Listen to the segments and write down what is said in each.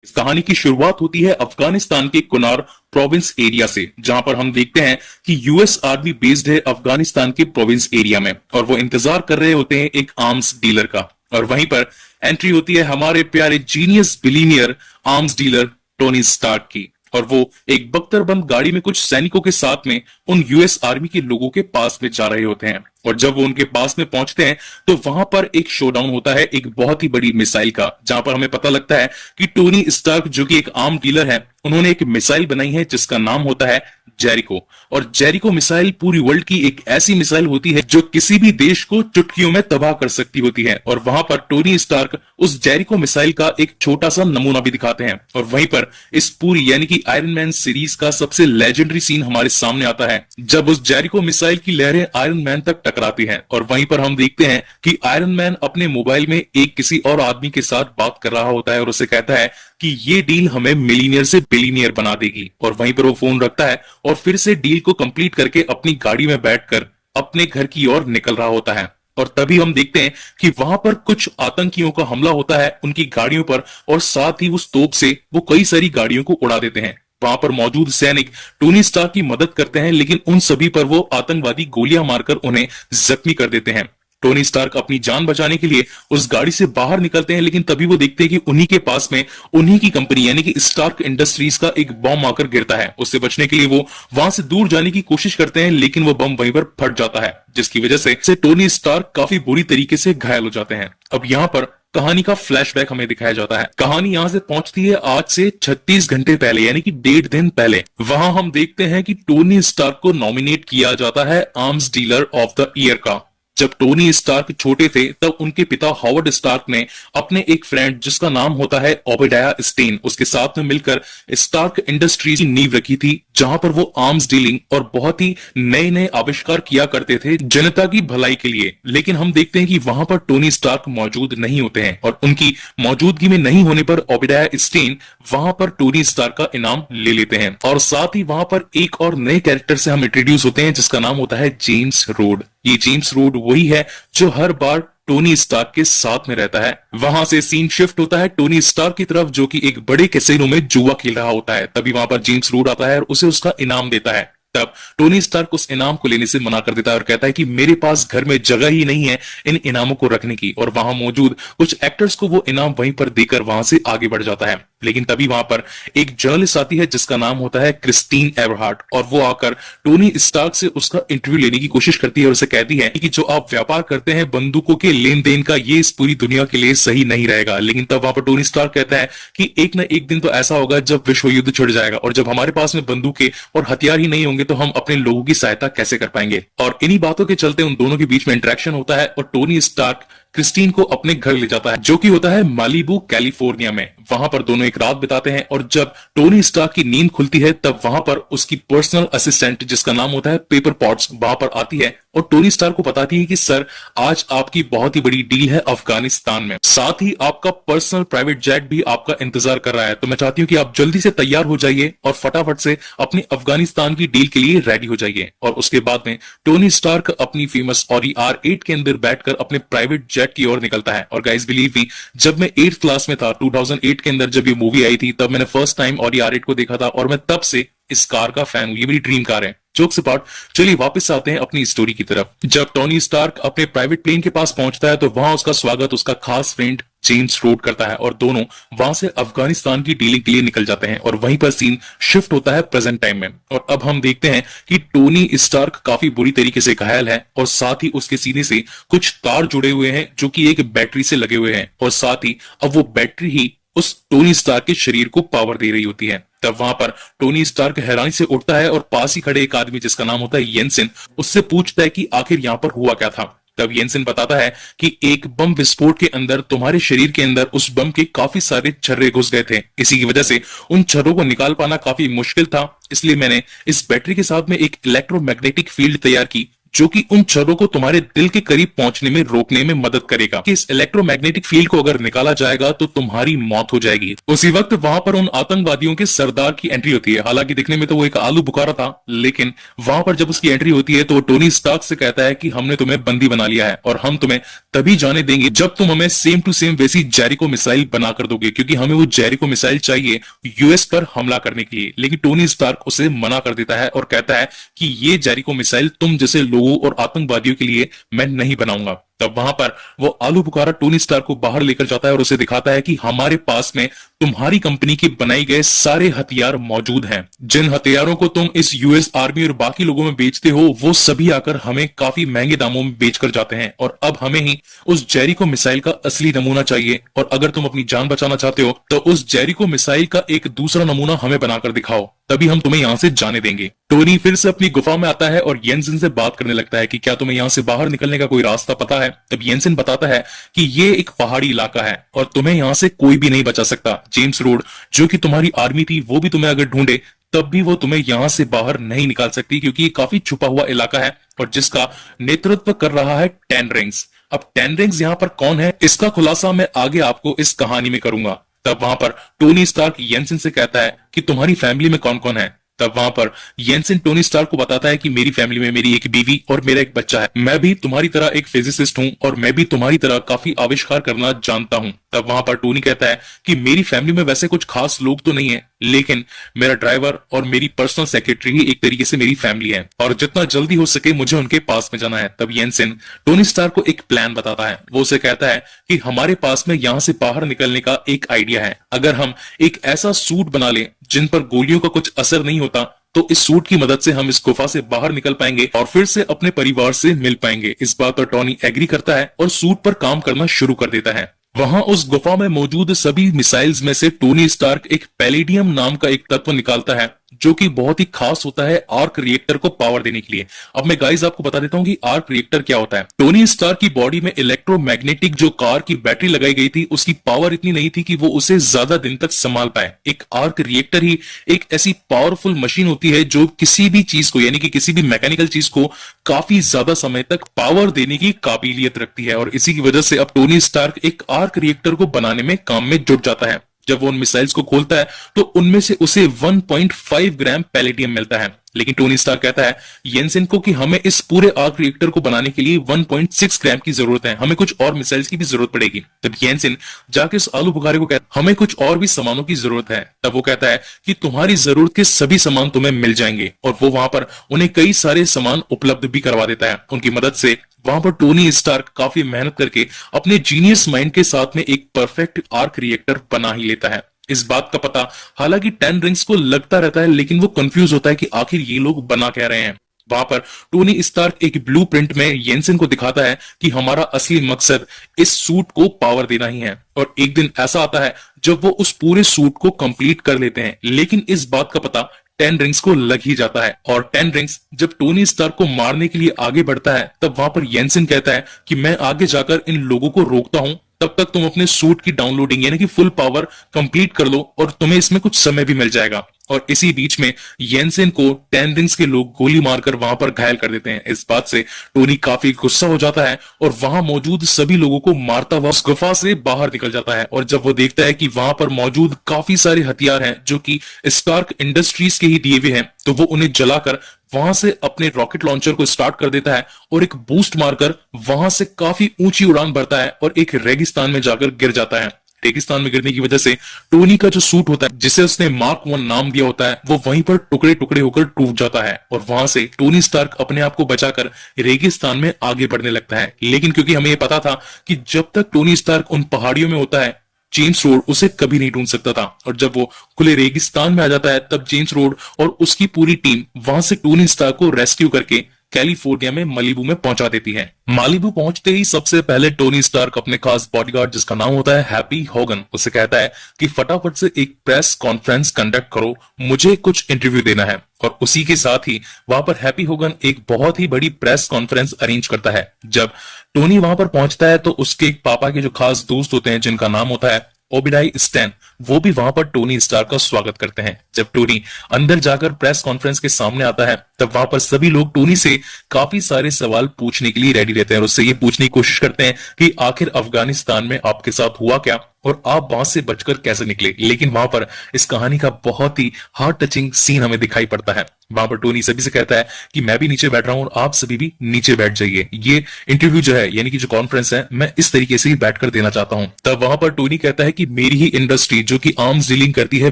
इस कहानी की शुरुआत होती है अफगानिस्तान के कुनार प्रोविंस एरिया से, जहां पर हम देखते हैं कि यूएस आर्मी बेस्ड है अफगानिस्तान के प्रोविंस एरिया में और वो इंतजार कर रहे होते हैं एक आर्म्स डीलर का। और वहीं पर एंट्री होती है हमारे प्यारे genius billionaire arms dealer Tony Stark की, और वो एक बख्तरबंद गाड़ी में कुछ सैनिकों के साथ में उन यूएस आर्मी के लोगों के पास में जा रहे होते हैं। और जब वो उनके पास में पहुंचते हैं तो वहां पर एक शोडाउन होता है एक बहुत ही बड़ी मिसाइल का, जहां पर हमें पता लगता है कि टोनी स्टार्क जो कि एक आर्म डीलर है, उन्होंने एक मिसाइल बनाई है जिसका नाम होता है जेरिको। और जेरिको मिसाइल पूरी वर्ल्ड की एक ऐसी मिसाइल होती है जो किसी भी देश को चुटकियों में तबाह कर सकती होती है। और वहां पर टोनी स्टार्क उस जेरिको मिसाइल का एक छोटा सा नमूना भी दिखाते हैं। और वहीं पर इस पूरी यानी कि आयरन मैन सीरीज का सबसे लेजेंडरी सीन हमारे सामने आता है जब उस जेरिको मिसाइल की लहरें आयरन मैन तक टकराती हैं। और वहीं पर हम देखते हैं कि आयरन मैन अपने मोबाइल में एक किसी और आदमी के साथ बात कर रहा होता है और उसे कहता है कि ये डील हमें मिलीनियर से बिलीनियर बना देगी। और वहीं पर वो फोन रखता है और फिर से डील को कंप्लीट करके अपनी गाड़ी में बैठकर अपने घर की ओर निकल रहा होता है। और तभी हम देखते हैं कि वहां पर कुछ आतंकियों का हमला होता है उनकी गाड़ियों पर, और साथ ही उस तोप से वो कई सारी गाड़ियों को उड़ा देते हैं। वहां पर मौजूद सैनिक टोनी स्टार्क की मदद करते हैं, लेकिन उन सभी पर वो आतंकवादी गोलियां मारकर उन्हें जख्मी कर देते हैं। टोनी स्टार्क अपनी जान बचाने के लिए उस गाड़ी से बाहर निकलते हैं, लेकिन तभी वो देखते हैं कि उन्हीं के पास में उन्हीं की कंपनी यानी कि स्टार्क इंडस्ट्रीज का एक बम आकर गिरता है। उससे बचने के लिए वो वहां से दूर जाने की कोशिश करते हैं, लेकिन वो बम वहीं पर फट जाता है, जिसकी वजह से टोनी स्टार्क काफी बुरी तरीके से घायल हो जाते हैं। अब यहाँ पर कहानी का फ्लैशबैक हमें दिखाया जाता है। कहानी यहां से पहुंचती है आज से 36 घंटे पहले यानी कि 1.5 दिन पहले। वहां हम देखते हैं कि टोनी स्टार्क को नॉमिनेट किया जाता है arms dealer of the year का। जब टोनी स्टार्क छोटे थे तब उनके पिता हॉवर्ड स्टार्क ने अपने एक फ्रेंड जिसका नाम होता है ओबेडाया स्टेन, उसके साथ में मिलकर स्टार्क इंडस्ट्रीज की नींव रखी थी, जहां पर वो आर्म्स डीलिंग और बहुत ही नए नए आविष्कार किया करते थे जनता की भलाई के लिए। लेकिन हम देखते हैं कि वहां पर टोनी स्टार्क मौजूद नहीं होते हैं, और उनकी मौजूदगी में नहीं होने पर ओबेडाया स्टेन वहां पर टोनी स्टार्क का इनाम ले लेते हैं। और साथ ही वहां पर एक और नए कैरेक्टर से हम इंट्रोड्यूस होते हैं जिसका नाम होता है जेम्स रोड। ये जेम्स रोड वही है जो हर बार टोनी स्टार्क के साथ में रहता है। वहां से सीन शिफ्ट होता है टोनी स्टार्क की तरफ, जो कि एक बड़े कैसीनो में जुआ खेल रहा होता है। तभी वहां पर जेम्स रोड आता है और उसे उसका इनाम देता है। तब टोनी स्टार्क उस इनाम को लेने से मना कर देता है और कहता है कि मेरे पास घर में जगह ही नहीं है इन इनामों को रखने की। और वहां मौजूद कुछ एक्टर्स को वो इनाम वहीं पर देकर वहां से आगे बढ़ जाता है। लेकिन तभी वहां पर एक जर्नलिस्ट आती है जिसका नाम होता है क्रिस्टीन एवरहार्ट, और वो आकर टोनी स्टार्क से उसका इंटरव्यू लेने की कोशिश करती है और उसे कहती है कि जो आप व्यापार करते हैं बंदूकों के लेन देन का, ये इस पूरी दुनिया के लिए सही नहीं रहेगा। लेकिन तब वहां पर टोनी स्टार्क कहता है कि एक न एक दिन तो ऐसा होगा जब विश्व युद्ध छिड़ जाएगा, और जब हमारे पास में बंदूकें और हथियार ही नहीं होंगे तो हम अपने लोगों की सहायता कैसे कर पाएंगे। और इन्हीं बातों के चलते उन दोनों के बीच में इंटरेक्शन होता है और टोनी स्टार्क क्रिस्टीन को अपने घर ले जाता है, जो कि होता है मालिबू कैलिफोर्निया में। वहां पर दोनों एक रात बिताते हैं, और जब टोनी स्टार्क की नींद खुलती है तब वहां पर उसकी पर्सनल असिस्टेंट जिसका नाम होता है पेपर पॉट्स वहां पर आती है और टोनी स्टार्क को बताती है कि सर आज आपकी बहुत ही बड़ी डील है अफगानिस्तान में, साथ ही आपका पर्सनल प्राइवेट जेट भी आपका इंतजार कर रहा है, तो मैं चाहती हूँ कि आप जल्दी से तैयार हो जाइए और फटाफट से अपनी अफगानिस्तान की डील के लिए रेडी हो जाइए। और उसके बाद में टोनी स्टार्क अपनी फेमस ऑडी R8 के अंदर बैठकर अपने प्राइवेट जेट की ओर निकलता है। और गाइस बिलीव मी, जब मैं 8th क्लास में था 2008 के अंदर जब ये मूवी आई थी, तब मैंने फर्स्ट टाइम ऑडी R8 को देखा था, और मैं तब से इस कार का फैन हूं। ये मेरी ड्रीम कार है। जोक्स अपार्ट, चलिए वापस आते हैं अपनी स्टोरी की तरफ। जब टोनी स्टार्क अपने प्राइवेट प्लेन के पास पहुंचता है तो वहां उसका स्वागत उसका खास फ्रेंड जेम्स रोड करता है, और दोनों वहां से अफगानिस्तान की डीलिंग के लिए निकल जाते हैं। और वहीं पर सीन शिफ्ट होता है प्रेजेंट टाइम में, और अब हम देखते हैं कि टोनी स्टार्क काफी बुरी तरीके से घायल है, और साथ ही उसके सीने से कुछ तार जुड़े हुए हैं जो कि एक बैटरी से लगे हुए हैं, और साथ ही अब वो बैटरी ही उस टोनी स्टार्क के शरीर को पावर दे रही होती है। तब वहां पर टोनी स्टार्क हैरानी से उठता है और पास ही खड़े एक आदमी जिसका नाम होता है येंसन, उससे पूछता है कि आखिर यहाँ पर हुआ क्या था। तब येंसन बताता है कि एक बम विस्फोट के अंदर तुम्हारे शरीर के अंदर उस बम के काफी सारे छर्रे घुस गए थे, इसी की वजह से उन छर्रों को निकाल पाना काफी मुश्किल था, इसलिए मैंने इस बैटरी के साथ में एक इलेक्ट्रोमैग्नेटिक फील्ड तैयार की जो कि उन क्षरों को तुम्हारे दिल के करीब पहुंचने में रोकने में मदद करेगा कि इस इलेक्ट्रोमैग्नेटिक फील्ड को अगर निकाला जाएगा तो तुम्हारी मौत हो जाएगी। उसी वक्त वहां पर उन आतंकवादियों के सरदार की एंट्री होती है। हालांकि दिखने में तो वो एक आलू बुखारा था, लेकिन वहां पर जब उसकी एंट्री होती है तो वो टोनी स्टार्क से कहता है कि हमने तुम्हें बंदी बना लिया है और हम तुम्हें तभी जाने देंगे जब तुम हमें सेम टू सेम वैसी जेरिको मिसाइल बनाकर दोगे, क्योंकि हमें वो जेरिको मिसाइल चाहिए यूएस पर हमला करने के लिए। लेकिन टोनी स्टार्क उसे मना कर देता है और कहता है कि ये जेरिको मिसाइल तुम जैसे लोगों और आतंकवादियों के लिए मैं नहीं बनाऊंगा। तब वहां पर वो आलू बुखारा टोनी स्टार्क को बाहर लेकर जाता है और उसे दिखाता है कि हमारे पास में तुम्हारी कंपनी की बनाई गए सारे हथियार मौजूद हैं। जिन हथियारों को तुम इस यूएस आर्मी और बाकी लोगों में बेचते हो वो सभी आकर हमें काफी महंगे दामों में बेचकर जाते हैं, और अब हमें ही उस जेरिको मिसाइल का असली नमूना चाहिए, और अगर तुम अपनी जान बचाना चाहते हो तो उस जेरिको मिसाइल का एक दूसरा नमूना हमें बनाकर दिखाओ, तभी हम तुम्हें यहां से जाने देंगे। टोनी फिर से अपनी गुफा में आता है और येंसेन से बात करने लगता है कि क्या तुम्हें यहां से बाहर निकलने का कोई रास्ता पता है। तब येंसेन बताता है कि ये एक पहाड़ी इलाका है और तुम्हें यहां से कोई भी नहीं बचा सकता। जेम्स रोड जो कि तुम्हारी आर्मी थी वो भी तुम्हें अगर ढूंढे तब भी वो तुम्हें यहां से बाहर नहीं निकाल सकती, क्योंकि ये काफी छुपा हुआ इलाका है और जिसका नेतृत्व कर रहा है टेन रिंग्स। अब टेन रिंग्स यहाँ पर कौन है इसका खुलासा मैं आगे आपको इस कहानी में करूंगा। तब वहां पर टोनी स्टार्क येंसेन से कहता है कि तुम्हारी फैमिली में कौन कौन है। तब वहां पर येंसेन टोनी स्टार्क को बताता है कि मेरी फैमिली में मेरी एक बीवी और मेरा एक बच्चा है। मैं भी तुम्हारी तरह एक फिजिसिस्ट हूं और मैं भी तुम्हारी तरह काफी आविष्कार करना जानता हूं। तब वहां पर टोनी कहता है कि मेरी फैमिली में वैसे कुछ खास लोग तो नहीं है, लेकिन मेरा ड्राइवर और मेरी पर्सनल सेक्रेटरी ही एक तरीके से मेरी फैमिली है और जितना जल्दी हो सके मुझे उनके पास में जाना है। तब येंसेन टोनी स्टार्क को एक प्लान बताता है। वो उसे कहता है कि हमारे पास में यहां से बाहर निकलने का एक आइडिया है। अगर हम एक ऐसा सूट बना लें जिन पर गोलियों का कुछ असर नहीं होता तो इस सूट की मदद से हम इस गुफा से बाहर निकल पाएंगे और फिर से अपने परिवार से मिल पाएंगे। इस बात पर टॉनी एग्री करता है और सूट पर काम करना शुरू कर देता है। वहां उस गुफा में मौजूद सभी मिसाइल्स में से टोनी स्टार्क एक पैलेडियम नाम का एक तत्व निकालता है जो कि बहुत ही खास होता है आर्क रिएक्टर को पावर देने के लिए। अब मैं गाइस आपको बता देता हूं कि आर्क रिएक्टर क्या होता है। टोनी स्टार्क की बॉडी में इलेक्ट्रोमैग्नेटिक जो कार की बैटरी लगाई गई थी उसकी पावर इतनी नहीं थी कि वो उसे ज्यादा दिन तक संभाल पाए। एक आर्क रिएक्टर ही एक ऐसी पावरफुल मशीन होती है जो किसी भी चीज को यानी कि किसी भी मैकेनिकल चीज को काफी ज्यादा समय तक पावर देने की काबिलियत रखती है, और इसी की वजह से अब टोनी स्टार्क एक आर्क रिएक्टर को बनाने में काम में जुट जाता है। जब वो उन मिसाइल्स को खोलता है तो उनमें से उसे 1.5 ग्राम पैलेडियम मिलता है। लेकिन टोनी स्टार्क कहता है येंसेन को कि हमें इस पूरे आर्क रिएक्टर को बनाने के लिए 1.6 ग्राम की जरूरत है, हमें कुछ और मिसाइल्स की भी जरूरत पड़ेगी। तब येंसेन जाके उस आलू बुखारे को कहता है हमें कुछ और भी सामानों की जरूरत है। तब वो कहता है कि तुम्हारी जरूरत के सभी सामान तुम्हें मिल जाएंगे, और वो वहां पर उन्हें कई सारे सामान उपलब्ध भी करवा देता है। उनकी मदद से वहां पर टोनी स्टार्क काफी मेहनत करके अपने जीनियस माइंड के साथ में एक परफेक्ट आर्क रिएक्टर बना ही लेता है। इस बात का पता हालांकि टेन रिंग्स को लगता रहता है, लेकिन वो कंफ्यूज होता है कि आखिर ये लोग बना क्या रहे हैं। वहां पर टोनी स्टार्क एक ब्लूप्रिंट में येंसेन को दिखाता है कि हमारा असली मकसद इस सूट को पावर देना ही है, और एक दिन ऐसा आता है जब वो उस पूरे सूट को कंप्लीट कर लेते हैं। लेकिन इस बात का पता टेन रिंग्स को लग ही जाता है, और टेन रिंग्स जब टोनी स्टार्क को मारने के लिए आगे बढ़ता है तब वहां पर येंसेन कहता है कि मैं आगे जाकर इन लोगों को रोकता हूं, तब तक तुम अपने सूट की डाउनलोडिंग यानी कि फुल पावर कंप्लीट कर लो और तुम्हें इसमें कुछ समय भी मिल जाएगा। और इसी बीच में येंसेन को टेन रिंग्स के लोग गोली मारकर वहां पर घायल कर देते हैं। इस बात से टोनी काफी गुस्सा हो जाता है और वहां मौजूद सभी लोगों को मारता हुआ उस गुफा से बाहर निकल जाता है। और जब वो देखता है कि वहां पर मौजूद काफी सारे हथियार हैं जो कि स्टार्क इंडस्ट्रीज के ही दिए हुए हैं, तो वो उन्हें जलाकर वहां से अपने रॉकेट लॉन्चर को स्टार्ट कर देता है और एक बूस्ट मारकर वहां से काफी ऊंची उड़ान भरता है और एक रेगिस्तान में जाकर गिर जाता है। रेगिस्तान में गिरने की वजह से टोनी का जो सूट होता है जिसे उसने मार्क 1 नाम दिया होता है वो वहीं पर टुकड़े टुकड़े होकर टूट जाता है, और वहां से टोनी स्टार्क अपने आप को बचाकर रेगिस्तान में आगे बढ़ने लगता है। लेकिन क्योंकि हमें यह पता था कि जब तक टोनी स्टार्क उन पहाड़ियों में होता है जेम्स रोड उसे कभी नहीं ढूंढ सकता था, और जब वो खुले रेगिस्तान में आ जाता है तब जेम्स रोड और उसकी पूरी टीम वहां से टोनी स्टार्क को रेस्क्यू करके कैलिफोर्निया में मालिबू में पहुंचा देती है। मालिबू पहुंचते ही सबसे पहले टोनी स्टार्क अपने खास बॉडीगार्ड जिसका नाम होता है हैप्पी होगन उसे कहता है कि फटाफट से एक प्रेस कॉन्फ्रेंस कंडक्ट करो, मुझे कुछ इंटरव्यू देना है। और उसी के साथ ही वहां पर हैप्पी होगन एक बहुत ही बड़ी प्रेस कॉन्फ्रेंस अरेंज करता है। जब टोनी वहां पर पहुंचता है तो उसके पापा के जो खास दोस्त होते हैं जिनका नाम होता है ओबिडाई स्टैन, वो भी वहां पर टोनी स्टार्क का स्वागत करते हैं। जब टोनी अंदर जाकर प्रेस कॉन्फ्रेंस के सामने आता है तब वहां पर सभी लोग टोनी से काफी सारे सवाल पूछने के लिए रेडी रहते हैं और उससे ये पूछने की कोशिश करते हैं कि आखिर अफगानिस्तान में आपके साथ हुआ क्या और आप वहां से बचकर कैसे निकले। लेकिन वहां पर इस कहानी का बहुत ही हार्ट टचिंग सीन हमें दिखाई पड़ता है। वहां पर टोनी सभी से कहता है कि मैं भी नीचे बैठ रहा हूं और आप सभी भी नीचे बैठ जाइए। ये इंटरव्यू जो है यानी कि जो कॉन्फ्रेंस है मैं इस तरीके से ही बैठकर देना चाहता हूं। तब वहां पर टोनी कहता है कि मेरी ही इंडस्ट्री जो कि आर्म्स डीलिंग करती है,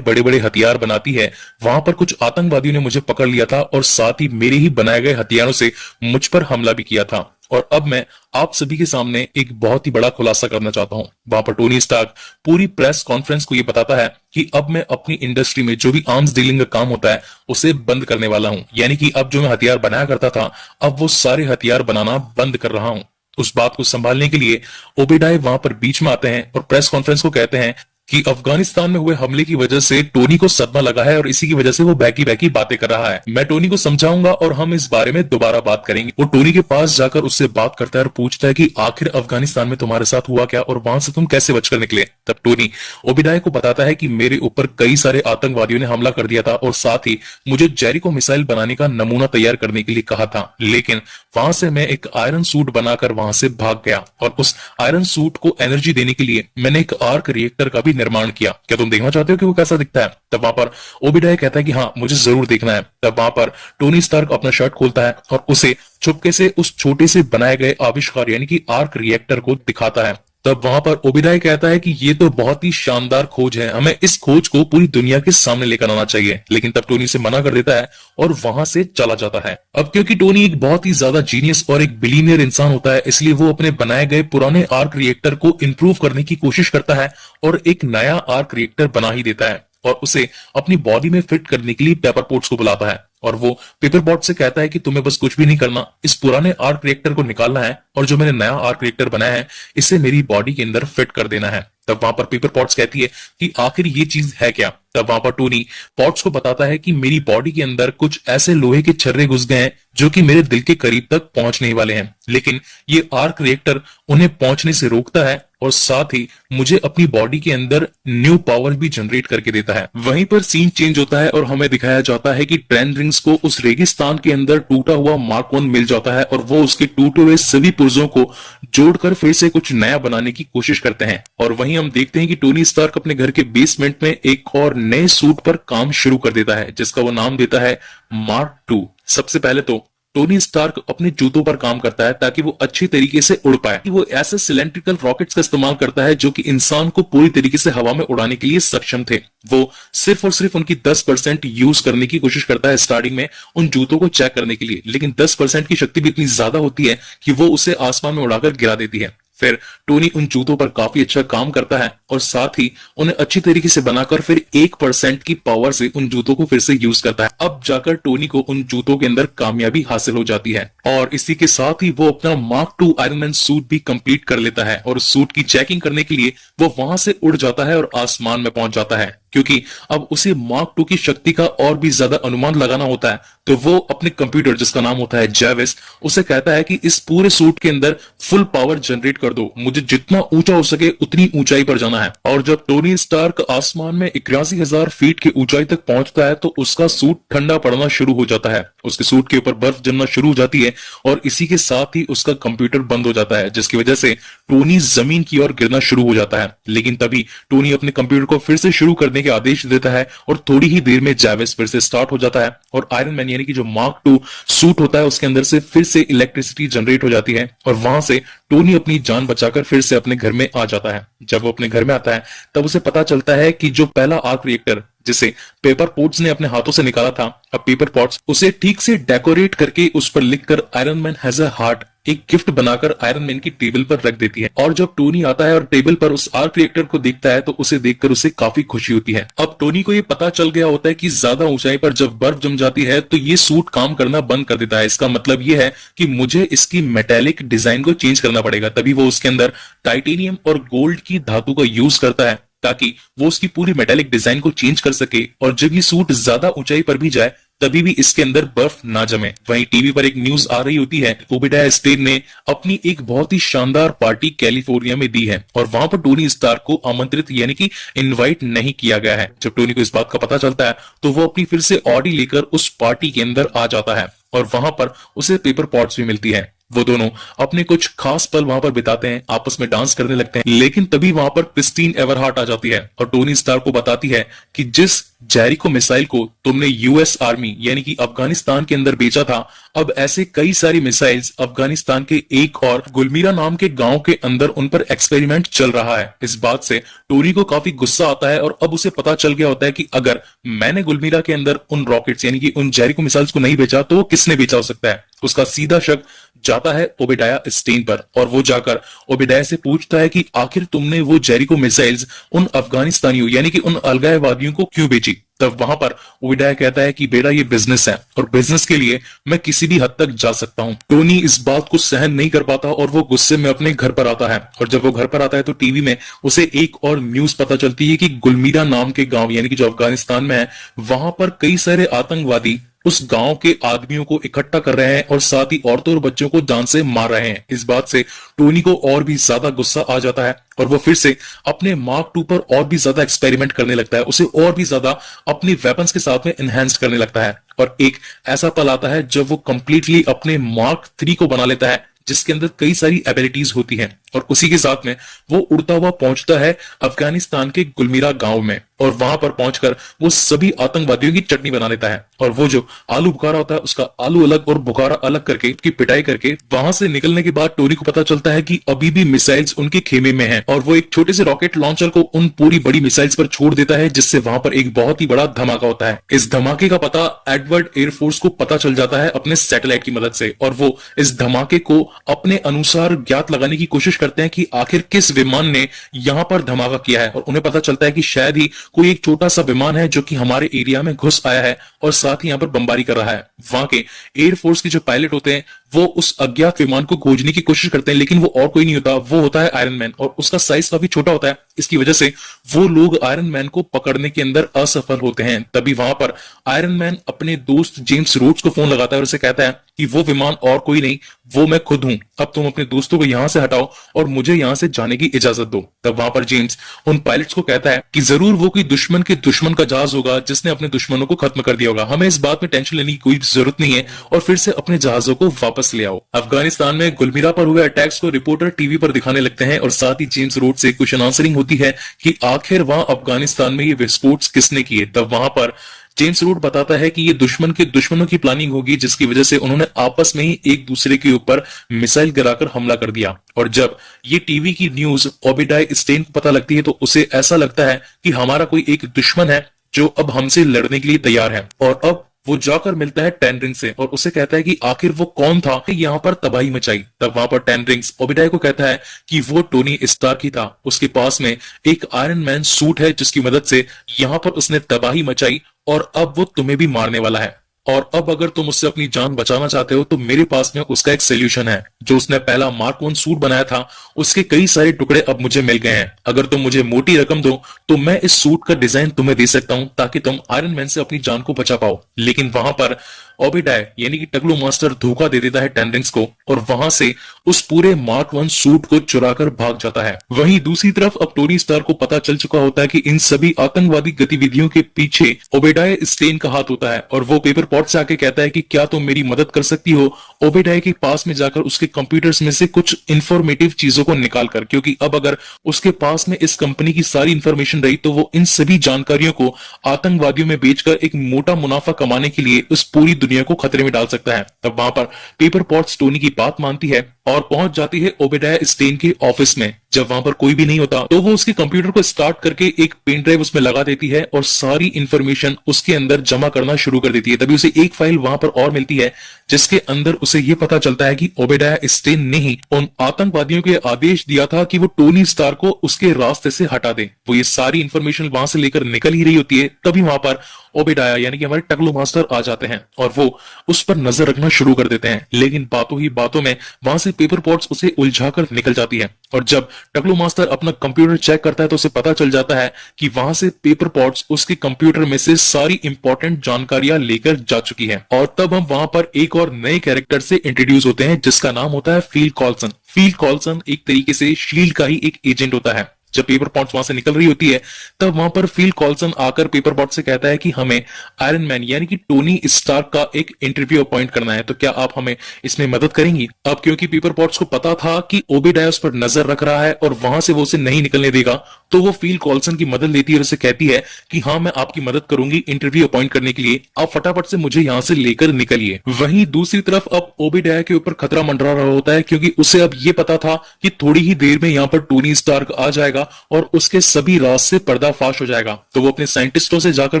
बड़े बड़े हथियार बनाती है, वहां पर कुछ आतंकवादियों ने मुझे पकड़ लिया था और साथ ही मेरे ही बनाए गए हथियारों से मुझ पर हमला भी किया था और अब मैं आप सभी के सामने एक बहुत ही बड़ा खुलासा करना चाहता हूं। वहां पर टोनी स्टार्क पूरी प्रेस कॉन्फ्रेंस को यह बताता है कि अब मैं अपनी इंडस्ट्री में जो भी आर्म्स डीलिंग का काम होता है उसे बंद करने वाला हूं। यानी कि अब जो मैं हथियार बनाया करता था अब वो सारे हथियार बनाना बंद कर रहा हूं। उस बात को संभालने के लिए ओबेडाई वहां पर बीच में आते हैं और प्रेस कॉन्फ्रेंस को कहते हैं कि अफगानिस्तान में हुए हमले की वजह से टोनी को सदमा लगा है और इसी की वजह से वो बैकी बैकी बातें कर रहा है। मैं टोनी को समझाऊंगा और हम इस बारे में दोबारा बात करेंगे। वो टोनी के पास जाकर उससे बात करता है और पूछता है कि आखिर अफगानिस्तान में तुम्हारे साथ हुआ क्या और वहां से तुम कैसे बचकर निकले। तब टोनी ओबिडाई को बताता है कि मेरे ऊपर कई सारे आतंकवादियों ने हमला कर दिया था और साथ ही मुझे जेरिको मिसाइल बनाने का नमूना तैयार करने के लिए कहा था, लेकिन वहां से मैं एक आयरन सूट बनाकर वहां से भाग गया और उस आयरन सूट को एनर्जी देने के लिए मैंने एक आर्क रिएक्टर का भी निर्माण किया। क्या तुम देखना चाहते हो कि वो कैसा दिखता है? तब वहां पर ओबिडाई कहता है कि हाँ मुझे जरूर देखना है। तब वहां पर टोनी स्टार्क अपना शर्ट खोलता है और उसे चुपके से उस छोटे से बनाए गए आविष्कार यानी कि आर्क रिएक्टर को दिखाता है। तब वहां पर ओबिडाई कहता है कि ये तो बहुत ही शानदार खोज है, हमें इस खोज को पूरी दुनिया के सामने लेकर आना चाहिए। लेकिन तब टोनी से मना कर देता है और वहां से चला जाता है। अब क्योंकि टोनी एक बहुत ही ज्यादा जीनियस और एक बिलीनियर इंसान होता है इसलिए वो अपने बनाए गए पुराने आर्क रिएक्टर को इंप्रूव करने की कोशिश करता है और एक नया आर्क रिएक्टर बना ही देता है और उसे अपनी बॉडी में फिट करने के लिए पेपर पोट्स को बुलाता है और वो पेपर बॉट से कहता है कि तुम्हें बस कुछ भी नहीं करना, इस पुराने आर्क रिएक्टर को निकालना है और जो मैंने नया आर्क रिएक्टर बनाया है इसे मेरी बॉडी के अंदर फिट कर देना है। तब वहां पर पेपर पॉट्स कहती है कि आखिर ये चीज है क्या। तब वहां पर टोनी पॉट्स को बताता है कि मेरी बॉडी के अंदर कुछ ऐसे लोहे के छर्रे घुस गए हैं जो कि मेरे दिल के करीब तक पहुंचने वाले हैं, लेकिन ये आर्क रिएक्टर उन्हें पहुंचने से रोकता है और साथ ही मुझे अपनी बॉडी के अंदर न्यू पावर भी जनरेट करके देता है। वहीं पर सीन चेंज होता है और हमें दिखाया जाता है कि ट्रेन रिंग्स को उस रेगिस्तान के अंदर टूटा हुआ मार्क 1 मिल जाता है और वो उसके टूटे हुए सभी पुर्जों को जोड़कर फिर से कुछ नया बनाने की कोशिश करते हैं। और वहीं हम देखते हैं कि टोनी स्टार्क अपने घर के बेसमेंट में एक और नए सूट पर काम शुरू कर देता है जिसका वो नाम देता है मार्क 2। सबसे पहले तो टोनी स्टार्क अपने जूतों पर काम करता है ताकि वो अच्छी तरीके से उड़ पाए। वो ऐसे सिलेंड्रिकल रॉकेट्स का इस्तेमाल करता है जो कि इंसान को पूरी तरीके से हवा में उड़ाने के लिए सक्षम थे। वो सिर्फ और सिर्फ उनकी 10% यूज करने की कोशिश करता है स्टार्टिंग में उन जूतों को चेक करने के लिए, लेकिन 10% की शक्ति भी इतनी ज्यादा होती है कि वो उसे आसमान में उड़ाकर गिरा देती है। फिर टोनी उन जूतों पर काफी अच्छा काम करता है और साथ ही उन्हें अच्छी तरीके से बनाकर फिर 1% की पावर से उन जूतों को फिर से यूज करता है। अब जाकर टोनी को उन जूतों के अंदर कामयाबी हासिल हो जाती है और इसी के साथ ही वो अपना मार्क 2 आयरन मैन सूट भी कंप्लीट कर लेता है और सूट की चेकिंग करने के लिए वो वहां से उड़ जाता है और आसमान में पहुंच जाता है। क्योंकि अब उसे मार्क 2 की शक्ति का और भी ज्यादा अनुमान लगाना होता है तो वो अपने कंप्यूटर जिसका नाम होता है जेविस उसे कहता है कि इस पूरे सूट के अंदर फुल पावर जनरेट कर दो, मुझे जितना ऊंचा हो सके उतनी ऊंचाई पर जाना है। और जब टोनी स्टार्क आसमान में 81,000 फीट की ऊंचाई तक पहुंचता है तो उसका सूट ठंडा पड़ना शुरू हो जाता है, उसके सूट के ऊपर बर्फ जमना शुरू हो जाती है और इसी के साथ ही उसका कंप्यूटर बंद हो जाता है जिसकी वजह से टोनी जमीन की ओर गिरना शुरू हो जाता है। लेकिन तभी टोनी अपने कंप्यूटर को फिर से शुरू करने के आदेश देता है और थोड़ी ही देर में जेविस फिर से स्टार्ट हो जाता है और आयरन मैन यानी कि जो मार्क 2 सूट होता है उसके अंदर से फिर से इलेक्ट्रिसिटी जनरेट हो जाती है और वहां से टोनी अपनी जान बचाकर फिर से अपने घर में आ जाता है। जब वो अपने घर में आता है तब उसे पता चलता है कि जो पहला आर्क रिएक्टर जिसे पेपर पॉट्स ने अपने हाथों से निकाला था, अब पेपर पॉट्स उसे ठीक से डेकोरेट करके उस पर लिखकर iron man has a heart एक गिफ्ट बनाकर आयरन मैन की टेबल पर रख देती है। और जब टोनी आता है और टेबल पर उस आर्क रिएक्टर को देखता है तो उसे देखकर उसे काफी खुशी होती है। अब टोनी को ये पता चल गया होता है कि ज्यादा ऊंचाई पर जब बर्फ जम जाती है तो ये सूट काम करना बंद कर देता है। इसका मतलब ये है कि मुझे इसकी मेटेलिक डिजाइन को चेंज करना पड़ेगा। तभी वो उसके अंदर टाइटेनियम और गोल्ड की धातु का यूज करता है ताकि वो उसकी पूरी मेटेलिक डिजाइन को चेंज कर सके और जब ये सूट ज्यादा ऊंचाई पर भी जाए तभी भी इसके अंदर बर्फ ना जमे। वहीं टीवी पर एक न्यूज आ रही होती है, ओबेडाया स्टेन ने अपनी एक बहुत ही शानदार पार्टी कैलिफोर्निया में दी है और वहां पर टोनी स्टार्क को आमंत्रित यानी कि इनवाइट नहीं किया गया है। जब टोनी को इस बात का पता चलता है तो वो अपनी फिर से ऑडी लेकर उस पार्टी के अंदर आ जाता है और वहां पर उसे पेपर पॉट्स भी मिलती है। वो दोनों अपने कुछ खास पल वहां पर बिताते हैं, आपस में डांस करने लगते हैं, लेकिन तभी वहां पर क्रिस्टीन एवरहार्ट आ जाती है और टोनी स्टार्क को बताती है कि जिस जेरिको मिसाइल को तुमने यूएस आर्मी यानी कि अफगानिस्तान के अंदर बेचा था, अब ऐसे कई सारी मिसाइल्स अफगानिस्तान के एक और गुलमीरा नाम के गांव के अंदर उन पर एक्सपेरिमेंट चल रहा है। इस बात से टोनी को काफी गुस्सा आता है और अब उसे पता चल गया होता है कि अगर मैंने गुलमीरा के अंदर उन रॉकेट्स यानी कि उन जेरिको मिसाइल्स को नहीं बेचा तो वो किसने बेचा हो सकता है। उसका सीधा शक जाता है ओबेडाया स्टेन पर और वो जाकर ओबेडाया से पूछता है कि आखिर तुमने वो जेरिको मिसाइल्स उन अफगानिस्तानियों यानी कि उन अलगाववादियों को क्यों बेची। तब वहां पर ओबेडाया कहता है कि बेटा ये बिजनेस है और बिजनेस के लिए मैं किसी भी हद तक जा सकता हूं। टोनी इस बात को सहन नहीं कर पाता और वो गुस्से में अपने घर पर आता है और जब वो घर पर आता है तो टीवी में उसे एक और न्यूज पता चलती है कि गुलमीरा नाम के गांव यानी कि जो अफगानिस्तान में है, वहां पर कई सारे आतंकवादी उस गांव के आदमियों को इकट्ठा कर रहे हैं और साथ ही औरतों और बच्चों को जान से मार रहे हैं। इस बात से टोनी को और भी ज्यादा गुस्सा आ जाता है और वो फिर से अपने मार्क 2 पर और भी ज्यादा एक्सपेरिमेंट करने लगता है, उसे और भी ज्यादा अपनी वेपन्स के साथ में एनहांस करने लगता है और एक ऐसा पल आता है जब वो कंप्लीटली अपने मार्क 3 को बना लेता है जिसके अंदर कई सारी एबिलिटीज होती हैं और उसी के साथ में वो उड़ता हुआ पहुंचता है अफगानिस्तान के गुलमीरा गांव में और वहां पर पहुंचकर वो सभी आतंकवादियों की चटनी बना लेता है और वो जो आलू बुखारा होता है उसका आलू अलग और बुखारा अलग करके उसकी पिटाई करके वहां से निकलने के बाद टोनी को पता चलता है कि अभी भी मिसाइल्स उनके खेमे में हैं और वो एक छोटे से रॉकेट लॉन्चर को उन पूरी बड़ी मिसाइल्स पर छोड़ देता है जिससे वहां पर एक बहुत ही बड़ा धमाका होता है। इस धमाके का पता एडवर्ड एयरफोर्स को पता चल जाता है अपने सैटेलाइट की मदद से और वो इस धमाके को अपने अनुसार ज्ञात लगाने की कोशिश करते हैं कि आखिर किस विमान ने यहां पर धमाका किया है और उन्हें पता चलता है कि शायद ही कोई एक छोटा सा विमान है जो कि हमारे एरिया में घुस आया है और साथ ही यहां पर बमबारी कर रहा है। वहां के एयरफोर्स के जो पायलट होते हैं वो उस अज्ञात विमान को खोजने की कोशिश करते हैं लेकिन वो और कोई नहीं होता, वो होता है आयरन मैन और उसका साइज काफी छोटा होता है। इसकी वजह से वो लोग आयरन मैन को पकड़ने के अंदर असफल होते हैं। तभी वहां पर आयरन मैन अपने दोस्त जेम्स रोड्स को फोन लगाता है और उसे कहता है कि वो विमान और कोई नहीं, वो मैं खुद हूं, अब तुम अपने दोस्तों को यहां से हटाओ और मुझे यहां से जाने की इजाजत दो। तब वहां पर जेम्स उन पायलट्स को कहता है कि जरूर वो कोई दुश्मन के दुश्मन का जहाज होगा जिसने अपने दुश्मनों को खत्म कर दिया होगा, हमें इस बात में टेंशन लेने की कोई जरूरत नहीं है और फिर से अपने जहाजों को वापस ले आओ। अफगानिस्तान में गुलमीरा पर हुए अटैक्स को रिपोर्टर टीवी पर दिखाने लगते हैं और साथ ही जेम्स रोड से क्वेश्चन आंसरिंग होती है कि आखिर वहां अफगानिस्तान में ये विस्फोट किसने किए। तब वहां पर जेम्स रूड बताता है कि ये दुश्मन के दुश्मनों की प्लानिंग होगी जिसकी वजह से उन्होंने आपस में ही एक दूसरे के ऊपर मिसाइल गिराकर हमला कर दिया। और जब ये टीवी की न्यूज ओबेडाया स्टेन को पता लगती है तो उसे ऐसा लगता है कि हमारा कोई एक दुश्मन है जो अब हमसे लड़ने के लिए तैयार है और अब वो जाकर मिलता है टेन रिंग से और उसे कहता है कि आखिर वो कौन था यहाँ पर तबाही मचाई। तब वहां पर टेन रिंग्स ओबेडाया को कहता है कि वो टोनी स्टार्क ही था, उसके पास में एक आयरन मैन सूट है जिसकी मदद से यहाँ पर उसने तबाही मचाई और अब वो तुम्हें भी मारने वाला है और अब अगर तुम उससे अपनी जान बचाना चाहते हो तो मेरे पास में उसका एक सोल्यूशन है। जो उसने पहला मार्क 1 सूट बनाया था उसके कई सारे टुकड़े अब मुझे मिल गए हैं, अगर तुम मुझे मोटी रकम दो तो मैं इस सूट का डिजाइन तुम्हें दे सकता हूं ताकि तुम आयरन मैन से अपनी जान को बचा पाओ। लेकिन वहां पर ओबेडाया यानी कि टकलू मास्टर धोखा दे देता है टेन रिंग्स को और वहां से उस पूरे मार्क 1 सूट को चुराकर भाग जाता है। वहीं दूसरी तरफ अब टोनी स्टार्क को पता चल चुका होता है कि इन सभी आतंकवादी गतिविधियों के पीछे ओबेडाया स्टेन का हाथ होता है और वो पेपर पॉट से आके कहता है कि क्या तुम मेरी मदद कर सकती हो। ओबेडाया के पास में जाकर उसके कंप्यूटर्स में से कुछ इंफॉर्मेटिव चीजों को निकाल कर, क्योंकि अब अगर उसके पास में इस कंपनी की सारी इंफॉर्मेशन रही तो वो इन सभी जानकारियों को आतंकवादियों में बेचकर एक मोटा मुनाफा कमाने के लिए उस पूरी दुनिया को खतरे में डाल सकता है। तब वहां पर पेपर पॉट्स टोनी की बात मानती है और पहुंच जाती है ओबेडाया स्टेन के ऑफिस में। जब वहां पर कोई भी नहीं होता तो वो उसके कंप्यूटर को स्टार्ट करके एक पेन ड्राइव उसमें लगा देती है और सारी इंफॉर्मेशन उसके अंदर जमा करना शुरू कर देती है। तभी उसे एक फाइल वहां पर और मिलती है जिसके अंदर उसे ये पता चलता है कि ओबेडाया स्टेन ने ही उन आतंकवादियों के आदेश दिया था कि वो टोनी स्टार को उसके रास्ते से हटा दे। वो ये सारी इंफॉर्मेशन वहां से लेकर निकल ही रही होती है, तभी वहां पर ओबेडाया यानी कि हमारे टकलू मास्टर आ जाते हैं और वो उस पर नजर रखना शुरू कर देते हैं। लेकिन बातों ही बातों में वहां से पेपर पॉट्स उसे उलझाकर निकल जाती है और जब टकलू मास्टर अपना कंप्यूटर चेक करता है तो उसे पता चल जाता है कि वहां से पेपर पॉट्स उसके कंप्यूटर में से सारी इंपॉर्टेंट जानकारियां लेकर जा चुकी है। और तब हम वहां पर एक और नए कैरेक्टर से इंट्रोड्यूस होते हैं जिसका नाम होता है फील कॉल्सन। फील कॉल्सन एक तरीके से शील्ड का ही एक एजेंट होता है। जब पेपर पॉट्स वहां से निकल रही होती है तब वहां पर फील कॉल्सन आकर पेपर पॉट से कहता है कि हमें आयरन मैन यानी कि टोनी स्टार्क का एक इंटरव्यू अपॉइंट करना है, तो क्या आप हमें इसमें मदद करेंगी। अब क्योंकि पेपर पॉट्स को पता था कि ओबेडाया उस पर नजर रख रहा है और वहां से वो उसे नहीं निकलने देगा, तो वो फील कॉल्सन की मदद लेती है और उसे कहती है कि हाँ मैं आपकी मदद करूंगी इंटरव्यू अपॉइंट करने के लिए, आप फटाफट से मुझे यहाँ से लेकर निकलिए। वहीं दूसरी तरफ अब ओबेडाया के ऊपर खतरा मंडरा रहा होता है क्योंकि उसे अब ये पता था कि थोड़ी ही देर में यहाँ पर टोनी स्टार्क आ जाएगा और उसके सभी राज से पर्दाफाश हो जाएगा। तो वो अपने साइंटिस्टों से जाकर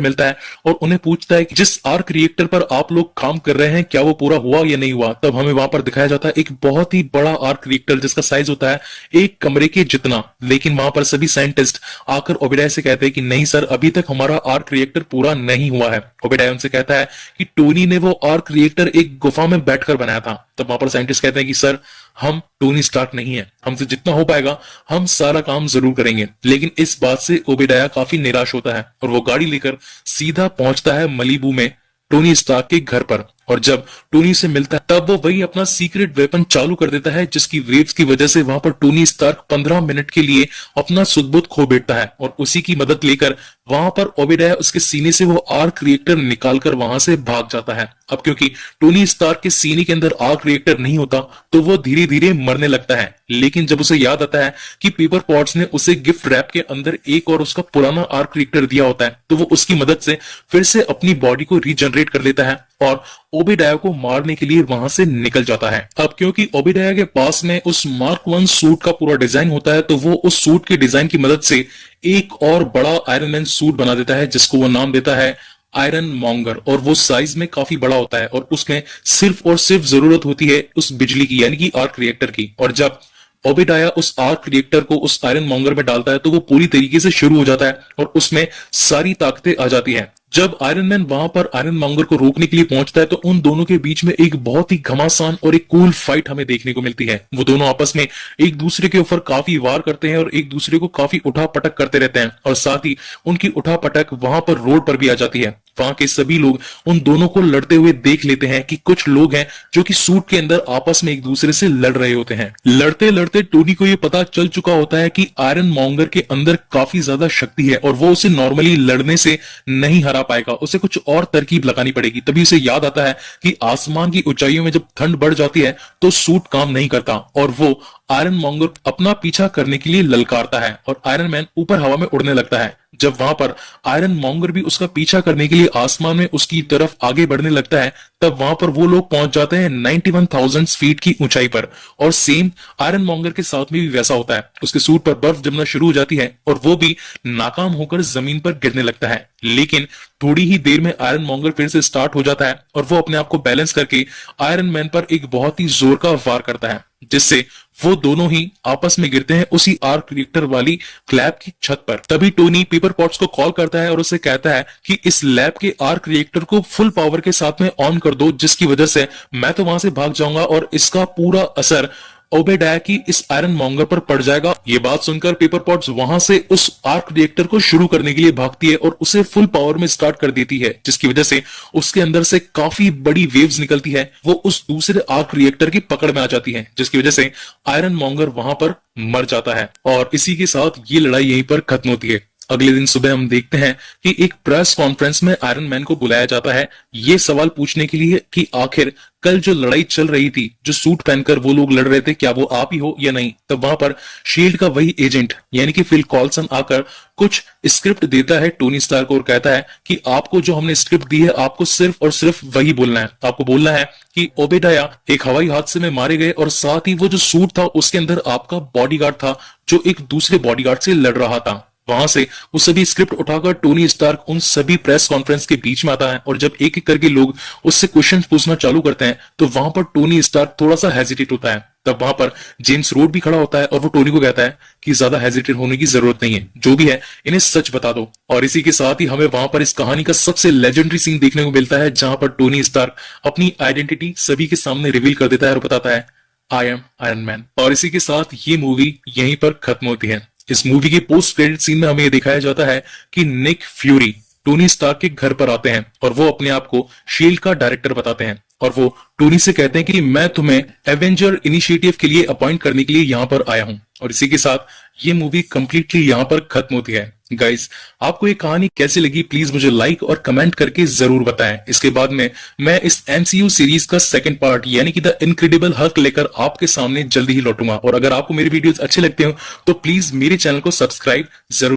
मिलता है और उन्हें पूछता है कि जिस आर्क रिएक्टर पर आप लोग काम कर रहे हैं क्या वो पूरा हुआ या नहीं हुआ। तब हमें वहां पर दिखाया जाता है एक बहुत ही बड़ा आर्क रिएक्टर जिसका साइज होता है एक कमरे के जितना, लेकिन वहां पर सभी साइंटिस्ट आकर ओबेडाया से कहते हैं कि नहीं सर अभी तक हमारा आर्क रिएक्टर पूरा नहीं हुआ है। ओबेडाया उनसे कहता है कि टोनी ने वो आर्क रिएक्टर एक गुफा में बैठकर बनाया था। तब वहां पर साइंटिस्ट कहते हैं कि सर हम टोनी स्टार्क नहीं है, हमसे जितना हो पाएगा हम सारा काम जरूर करेंगे। लेकिन इस बात से ओबेडाया काफी निराश होता है और वो गाड़ी लेकर सीधा पहुंचता है मलीबू में टोनी स्टार्क के घर पर। और जब टोनी से मिलता है तब वो वही अपना सीक्रेट वेपन चालू कर देता है जिसकी वेव्स की वजह से वहां पर टोनी स्टार्क 15 मिनट के लिए अपना सुध-बुध खो बैठता है और उसी की मदद लेकर वहां पर ओबेडाया उसके सीने से वो आर्क रिएक्टर निकालकर वहां से भाग जाता है। अब क्योंकि टोनी स्टार्क के सीने के अंदर आर्क रिएक्टर नहीं होता तो वो धीरे धीरे मरने लगता है, लेकिन जब उसे याद आता है कि पेपर पॉट्स ने उसे गिफ्ट रैप के अंदर एक और उसका पुराना आर्क रिएक्टर दिया होता है तो वो उसकी मदद से फिर से अपनी बॉडी को रीजनरेट कर लेता है और ओबेडाया को मारने के लिए वहां से निकल जाता है। अब क्योंकि ओबेडाया के पास में उस मार्क 1 सूट का पूरा डिजाइन होता है तो वो उस सूट के डिजाइन की मदद से एक और बड़ा आयरन मैन सूट बना देता है जिसको वो नाम देता है आयरन मॉन्गर। और वो साइज में काफी बड़ा होता है और उसमें सिर्फ और सिर्फ जरूरत होती है उस बिजली की यानी कि आर्क रिएक्टर की। और जब ओबेडाया उस आर्क रिएक्टर को उस आयरन मॉन्गर में डालता है तो वो पूरी तरीके से शुरू हो जाता है और उसमें सारी ताकतें आ जाती हैं। जब आयरन मैन वहां पर आयरन मॉन्गर को रोकने के लिए पहुंचता है तो उन दोनों के बीच में एक बहुत ही घमासान और एक कूल फाइट हमें देखने को मिलती है। वो दोनों आपस में एक दूसरे के ऊपर काफी वार करते हैं और एक दूसरे को काफी उठा पटक करते रहते हैं और साथ ही उनकी उठा पटक वहां पर रोड पर भी आ जाती है। वहां के सभी लोग उन दोनों को लड़ते हुए देख लेते हैं कि कुछ लोग हैं जो कि सूट के अंदर आपस में एक दूसरे से लड़ रहे होते हैं। लड़ते लड़ते टोनी को ये पता चल चुका होता है कि आयरन मॉन्गर के अंदर काफी ज्यादा शक्ति है और वो उसे नॉर्मली लड़ने से नहीं हरा पाएगा, उसे कुछ और तरकीब लगानी पड़ेगी। तभी उसे याद आता है कि आसमान की ऊंचाइयों में जब ठंड बढ़ जाती है तो सूट काम नहीं करता और वो आयरन मॉन्गर अपना पीछा करने के लिए ललकारता है और आयरन मैन ऊपर हवा में उड़ने लगता है। जब वहां पर आयरन मॉन्गर भी उसका पीछा करने के लिए आसमान में उसकी तरफ आगे बढ़ने लगता है तब वहां पर वो लोग पहुंच जाते हैं 91,000 फीट की ऊंचाई पर। और सेम आयरन मॉन्गर के साथ में भी वैसा होता है, उसके सूट पर बर्फ जमना शुरू हो जाती है और वो भी नाकाम होकर जमीन पर गिरने लगता है। लेकिन थोड़ी ही देर में आयरन मॉन्गर फिर से स्टार्ट हो जाता है और वो अपने आप को बैलेंस करके आयरन मैन पर एक बहुत ही जोर का वार करता है जिससे वो दोनों ही आपस में गिरते हैं उसी आर्क रिएक्टर वाली लैब की छत पर। तभी टोनी पेपर पॉट्स को कॉल करता है और उसे कहता है कि इस लैब के आर्क रिएक्टर को फुल पावर के साथ में ऑन कर दो जिसकी वजह से मैं तो वहां से भाग जाऊंगा और इसका पूरा असर ओबेडाया की इस आयरन मॉन्गर पर पड़ जाएगा। ये बात सुनकर पेपर पॉट्स वहां से उस आर्क रिएक्टर को शुरू करने के लिए भागती है और उसे फुल पावर में स्टार्ट कर देती है जिसकी वजह से उसके अंदर से काफी बड़ी वेव्स निकलती है, वो उस दूसरे आर्क रिएक्टर की पकड़ में आ जाती है जिसकी वजह से आयरन मॉन्गर वहां पर मर जाता है और इसी के साथ ये लड़ाई यहीं पर खत्म होती है। अगले दिन सुबह हम देखते हैं कि एक प्रेस कॉन्फ्रेंस में आयरन मैन को बुलाया जाता है ये सवाल पूछने के लिए कि आखिर कल जो लड़ाई चल रही थी, जो सूट पहनकर वो लोग लड़ रहे थे, क्या वो आप ही हो या नहीं। तब वहां पर शील्ड का वही एजेंट यानी कि फिल कॉल्सन आकर कुछ स्क्रिप्ट देता है टोनी स्टार्क को और कहता है कि आपको जो हमने स्क्रिप्ट दी है आपको सिर्फ और सिर्फ वही बोलना है। आपको बोलना है कि ओबेडाया एक हवाई हादसे में मारे गए और साथ ही वो जो सूट था उसके अंदर आपका बॉडीगार्ड था जो एक दूसरे बॉडीगार्ड से लड़ रहा था। वहां से वो सभी स्क्रिप्ट उठाकर टोनी स्टार्क उन सभी प्रेस कॉन्फ्रेंस के बीच में आता है और जब एक एक करके लोग उससे क्वेश्चन पूछना चालू करते हैं तो वहां पर टोनी स्टार्क थोड़ा सा हेजिटेट होता है। तब वहां पर जेम्स रोड भी खड़ा होता है और वो टोनी को कहता है कि ज्यादा हेजिटेट होने की जरूरत नहीं है, जो भी है इन्हें सच बता दो। और इसी के साथ ही हमें वहां पर इस कहानी का सबसे लेजेंडरी सीन देखने को मिलता है जहां पर टोनी स्टार्क अपनी आइडेंटिटी सभी के सामने रिवील कर देता है और बताता है आई एम आयरन मैन। और इसी के साथ ये मूवी यहीं पर खत्म होती है। इस मूवी के पोस्ट क्रेडिट सीन में हमें ये दिखाया जाता है कि निक फ्यूरी टोनी स्टार्क के घर पर आते हैं और वो अपने आप को शील्ड का डायरेक्टर बताते हैं और वो टोनी से कहते हैं कि मैं तुम्हें एवेंजर इनिशिएटिव के लिए अपॉइंट करने के लिए यहां पर आया हूं। और इसी के साथ ये मूवी कंप्लीटली यहां पर खत्म होती है। गाइस, आपको ये कहानी कैसी लगी प्लीज मुझे लाइक और कमेंट करके जरूर बताएं। इसके बाद में मैं इस एमसीयू सीरीज का सेकंड पार्ट यानी कि द इनक्रेडिबल हल्क लेकर आपके सामने जल्दी ही लौटूंगा। और अगर आपको मेरे वीडियोस अच्छे लगते हो तो प्लीज मेरे चैनल को सब्सक्राइब जरूर